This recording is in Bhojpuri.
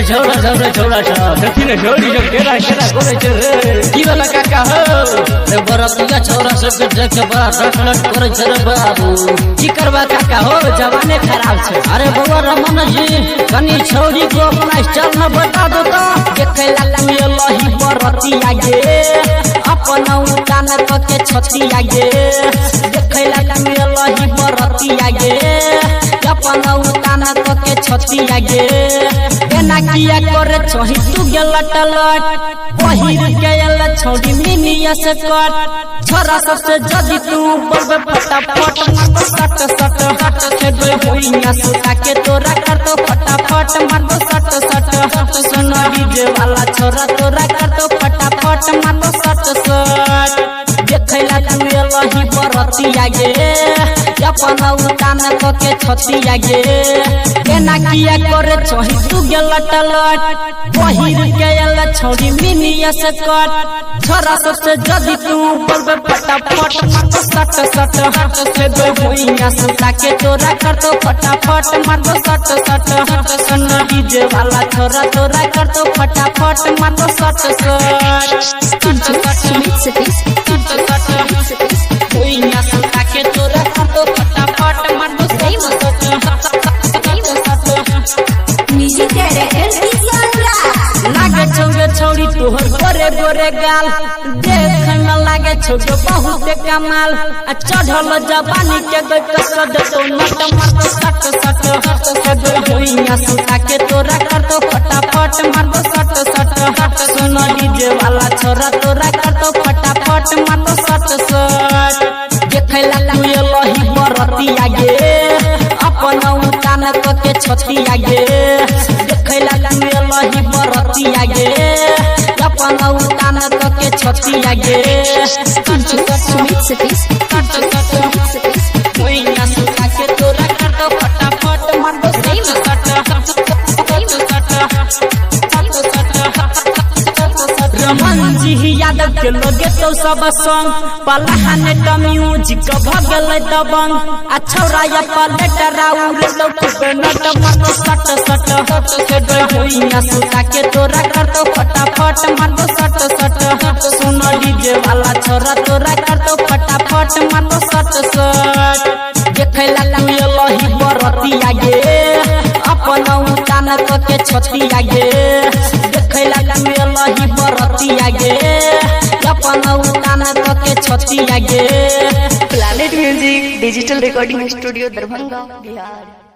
छोड़ा छोड़ा छोड़ा छोड़ा देखी ने छोड़ी जो केरा केरा करे छे रे की वाला काका हो रे बरतिया छोरा सब के देख बड़ा रटलट करे छे रे बाबू की करबा काका हो जवाने खराब छे अरे बउआ रमन जी कनी छोरी को अपना स्टाइल में बता दो तो देखेला लमी लही बरतिया गे अपन उतान के छतिया गे देखेला लमी लही बरतिया गे अपन उतान के छतिया गे एना किया करे छही तू गेल टलट पहिर के एला छोड़ी मिनिया से कट छोरा सबसे जदी तू बलबे फटाफट सट सट हट से गए होइया सुता के तोरा कर तो फटाफट मार दो सट सुन डीजे वाला छोरा तोरा कर तो फटाफट मार दो सट देखैला तू एलही बरतिया गे अपन उतान के छतिया गे एना किया करे छही तू गेल टलट पहिर के एला छोड़ी मिनिया से कट छोरा सबसे जदी तू बलबे फटाफट सट सट हट से गए होइया सुता के तोरा कर तो फटाफट मार दो सट सुन डीजे वाला छोरा तोरा कर तो फटाफट मार दो सट होइया सुता के तोरा कर तो फटाफट मार दो लागे छौरे छौरी तोहर गोरे गोरे गाल देख में लागे छोटे बहुत कमाल चढ़ल जवानी के गई कसद तो नट मार दो सट होइया सुता के तोरा कर तो फटाफट मार दो सट सुन डीजे वाला छोरा तोरा कर तो फटाफट मार दो सट देखैला तू एलही बरतिया गे अपन उतान के छतिया गे देखैला तू एलही बरतिया गे अपन उतान के छतिया गे होइया सुता के तोरा कर तो फटाफट मार दो रमन जी यादव के लोगे तो सब संग पलाहाने त म्यूजिक भगल दबंग आ छौरा या पलट राउर लो खूबे नट मार दो सट से गए होइया सुता के तोरा कर तो फटाफट मार दो सट सुन डीजे वाला छोरा तोरा कर तो फटाफट मार दो सट देखैला तू एलही बरतिया गे अपन उतान के छतिया गे देखैला तू एलही बरतिया गे अपन उतान के छतिया गे planet music digital recording studio Darbhanga Bihar.